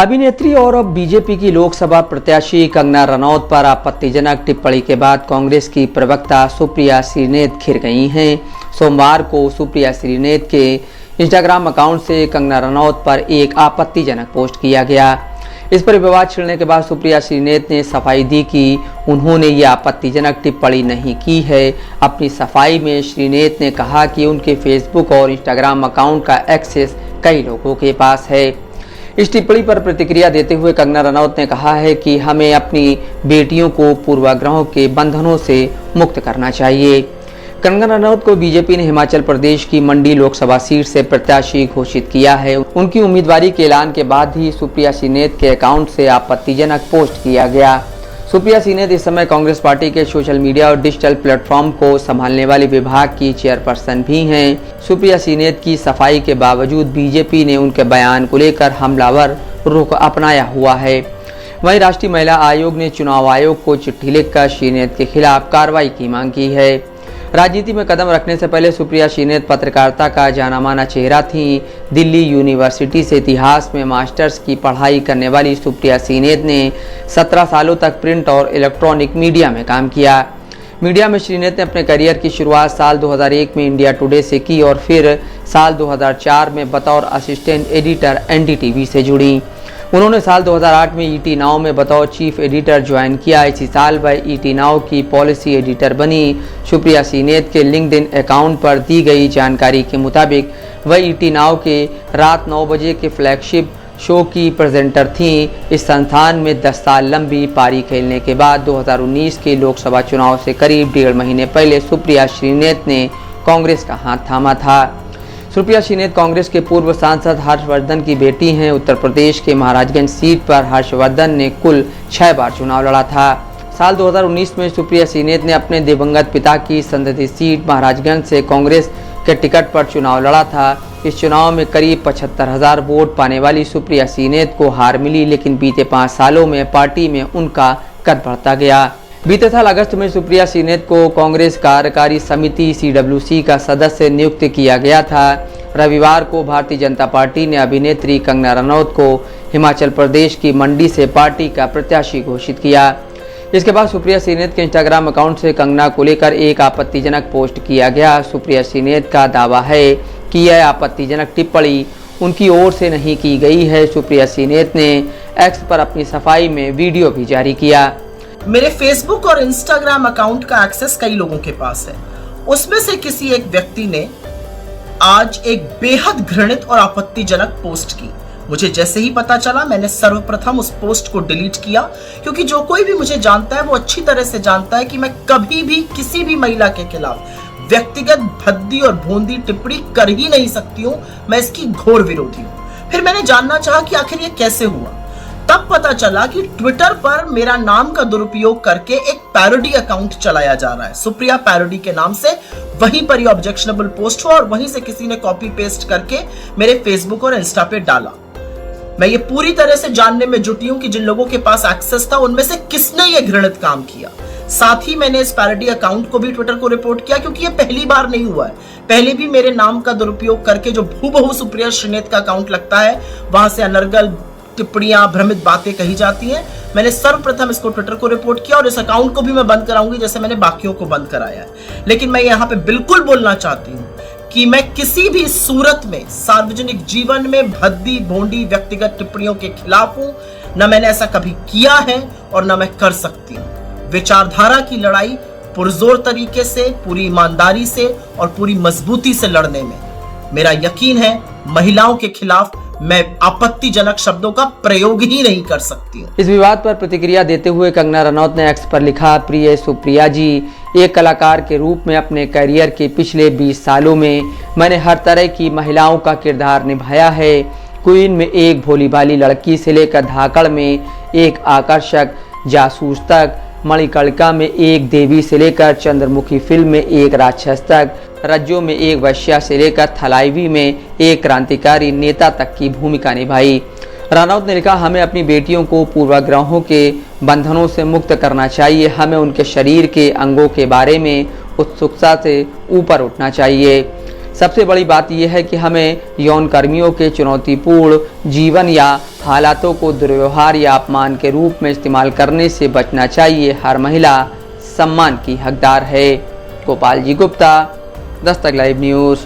अभिनेत्री और अब बीजेपी की लोकसभा प्रत्याशी कंगना रनौत पर आपत्तिजनक टिप्पणी के बाद कांग्रेस की प्रवक्ता सुप्रिया श्रीनेत घिर गई हैं। सोमवार को सुप्रिया श्रीनेत के इंस्टाग्राम अकाउंट से कंगना रनौत पर एक आपत्तिजनक पोस्ट किया गया। इस पर विवाद छिड़ने के बाद सुप्रिया श्रीनेत ने सफाई दी कि उन्होंने ये आपत्तिजनक टिप्पणी नहीं की है। अपनी सफाई में श्रीनेत ने कहा कि उनके फेसबुक और इंस्टाग्राम अकाउंट का एक्सेस कई लोगों के पास है। इस टिप्पणी पर प्रतिक्रिया देते हुए कंगना रनौत ने कहा है कि हमें अपनी बेटियों को पूर्वाग्रहों के बंधनों से मुक्त करना चाहिए। कंगना रनौत को बीजेपी ने हिमाचल प्रदेश की मंडी लोकसभा सीट से प्रत्याशी घोषित किया है। उनकी उम्मीदवारी के ऐलान के बाद ही सुप्रिया श्रीनेत के अकाउंट से आपत्तिजनक पोस्ट किया गया। सुप्रिया श्रीनेत इस समय कांग्रेस पार्टी के सोशल मीडिया और डिजिटल प्लेटफॉर्म को संभालने वाले विभाग की चेयरपर्सन भी हैं। सुप्रिया श्रीनेत की सफाई के बावजूद बीजेपी ने उनके बयान को लेकर हमलावर रुख अपनाया हुआ है। वहीं राष्ट्रीय महिला आयोग ने चुनाव आयोग को चिट्ठी लिखकर श्रीनेत के खिलाफ कार्रवाई की मांग की है। राजनीति में कदम रखने से पहले सुप्रिया श्रीनेत पत्रकारिता का जाना माना चेहरा थी। दिल्ली यूनिवर्सिटी से इतिहास में मास्टर्स की पढ़ाई करने वाली सुप्रिया श्रीनेत ने 17 सालों तक प्रिंट और इलेक्ट्रॉनिक मीडिया में काम किया। मीडिया में श्रीनेत ने अपने करियर की शुरुआत साल 2001 में इंडिया टुडे से की और फिर साल 2004 में बतौर असिस्टेंट एडिटर एनडीटीवी से जुड़ी। उन्होंने साल 2008 में ईटी नाउ में बतौर चीफ एडिटर ज्वाइन किया। इसी साल वह ईटी नाउ की पॉलिसी एडिटर बनी। सुप्रिया श्रीनेत के लिंक्डइन अकाउंट पर दी गई जानकारी के मुताबिक वह ईटी नाउ के रात 9 बजे के फ्लैगशिप शो की प्रेजेंटर थीं। इस संस्थान में 10 साल लंबी पारी खेलने के बाद 2019 के लोकसभा चुनाव से करीब 1.5 महीने पहले सुप्रिया श्रीनेत ने कांग्रेस का हाथ थामा था। सुप्रिया श्रीनेत कांग्रेस के पूर्व सांसद हर्षवर्धन की बेटी हैं। उत्तर प्रदेश के महाराजगंज सीट पर हर्षवर्धन ने कुल 6 बार चुनाव लड़ा था। साल 2019 में सुप्रिया श्रीनेत ने अपने दिवंगत पिता की संसदीय सीट महाराजगंज से कांग्रेस के टिकट पर चुनाव लड़ा था। इस चुनाव में करीब 75,000 वोट पाने वाली सुप्रिया श्रीनेत को हार मिली, लेकिन बीते 5 सालों में पार्टी में उनका कद बढ़ता गया। बीते साल अगस्त में सुप्रिया श्रीनेत को कांग्रेस कार्यकारी समिति CWC का सदस्य नियुक्त किया गया था। रविवार को भारतीय जनता पार्टी ने अभिनेत्री कंगना रनौत को हिमाचल प्रदेश की मंडी से पार्टी का प्रत्याशी घोषित किया। इसके बाद सुप्रिया श्रीनेत के इंस्टाग्राम अकाउंट से कंगना को लेकर एक आपत्तिजनक पोस्ट किया गया। सुप्रिया श्रीनेत का दावा है कि यह आपत्तिजनक टिप्पणी उनकी ओर से नहीं की गई है। सुप्रिया श्रीनेत ने एक्स पर अपनी सफाई में वीडियो भी जारी किया। मेरे फेसबुक और इंस्टाग्राम अकाउंट का एक्सेस कई लोगों के पास है। उसमें से किसी एक व्यक्ति ने आज एक बेहद घृणित और आपत्तिजनक पोस्ट की। मुझे जैसे ही पता चला मैंने सर्वप्रथम उस पोस्ट को डिलीट किया, क्योंकि जो कोई भी मुझे जानता है वो अच्छी तरह से जानता है कि मैं कभी भी किसी भी महिला के खिलाफ व्यक्तिगत भद्दी और भोंदी टिप्पणी कर ही नहीं सकती हूँ। मैं इसकी घोर विरोधी हूँ। फिर मैंने जानना चाहा कि आखिर ये कैसे हुआ। तब पता चला कि ट्विटर पर मेरा नाम का दुरुपयोग करके एक पैरोडी अकाउंट चलाया जा रहा है। सुप्रिया पैरोडी के नाम से वहीं पर ये ऑब्जेक्शनेबल पोस्ट हुआ और वहीं से किसी ने कॉपी पेस्ट करके मेरे फेसबुक और इंस्टा पे डाला। मैं ये पूरी तरह से जानने में जुटी हूं कि जिन लोगों के पास एक्सेस था उनमें से किसने ये घृणित काम किया। साथ ही मैंने इस पैरोडी अकाउंट को भी ट्विटर को रिपोर्ट किया, क्योंकि ये पहली बार नहीं हुआ है। पहले भी मेरे नाम का दुरुपयोग करके जो हूबहू सुप्रिया श्रीनेत का अकाउंट लगता है वहां से अनर्गल टिप्पणियां, भ्रमित बातें कही जाती हैं। मैंने सर्वप्रथम इसको ट्विटर को रिपोर्ट किया और इस अकाउंट को भी मैं बंद कराऊंगी, जैसे मैंने बाकियों को बंद कराया है। लेकिन मैं यहाँ पे बिल्कुल बोलना चाहती हूँ कि मैं किसी भी सूरत में सार्वजनिक जीवन में भद्दी भोंडी व्यक्तिगत टिप्पणियों के खिलाफ हूँ। न मैंने ऐसा कभी किया है और न मैं कर सकती हूँ। विचारधारा की लड़ाई पुरजोर तरीके से, पूरी ईमानदारी से और पूरी मजबूती से लड़ने में मेरा यकीन है। महिलाओं के खिलाफ मैं आपत्तिजनक शब्दों का प्रयोग ही नहीं कर सकती हूँ। इस विवाद पर प्रतिक्रिया देते हुए कंगना रनौत ने एक्स पर लिखा, प्रिय सुप्रिया जी, एक कलाकार के रूप में अपने करियर के पिछले 20 सालों में मैंने हर तरह की महिलाओं का किरदार निभाया है। क्वीन में एक भोली भाली लड़की से लेकर धाकड़ में एक आकर्षक जासूस तक, मणिकर्णिका में एक देवी से लेकर चंद्रमुखी फिल्म में एक राक्षस तक, रज्जो में एक वैश्या से लेकर थलाइवी में एक क्रांतिकारी नेता तक की भूमिका निभाई। रनौत ने लिखा, हमें अपनी बेटियों को पूर्वाग्रहों के बंधनों से मुक्त करना चाहिए। हमें उनके शरीर के अंगों के बारे में उत्सुकता से ऊपर उठना चाहिए। सबसे बड़ी बात यह है कि हमें यौन कर्मियों के चुनौतीपूर्ण जीवन या हालातों को दुर्व्यवहार या अपमान के रूप में इस्तेमाल करने से बचना चाहिए। हर महिला सम्मान की हकदार है। Gopal ji Gupta, Dastak live news.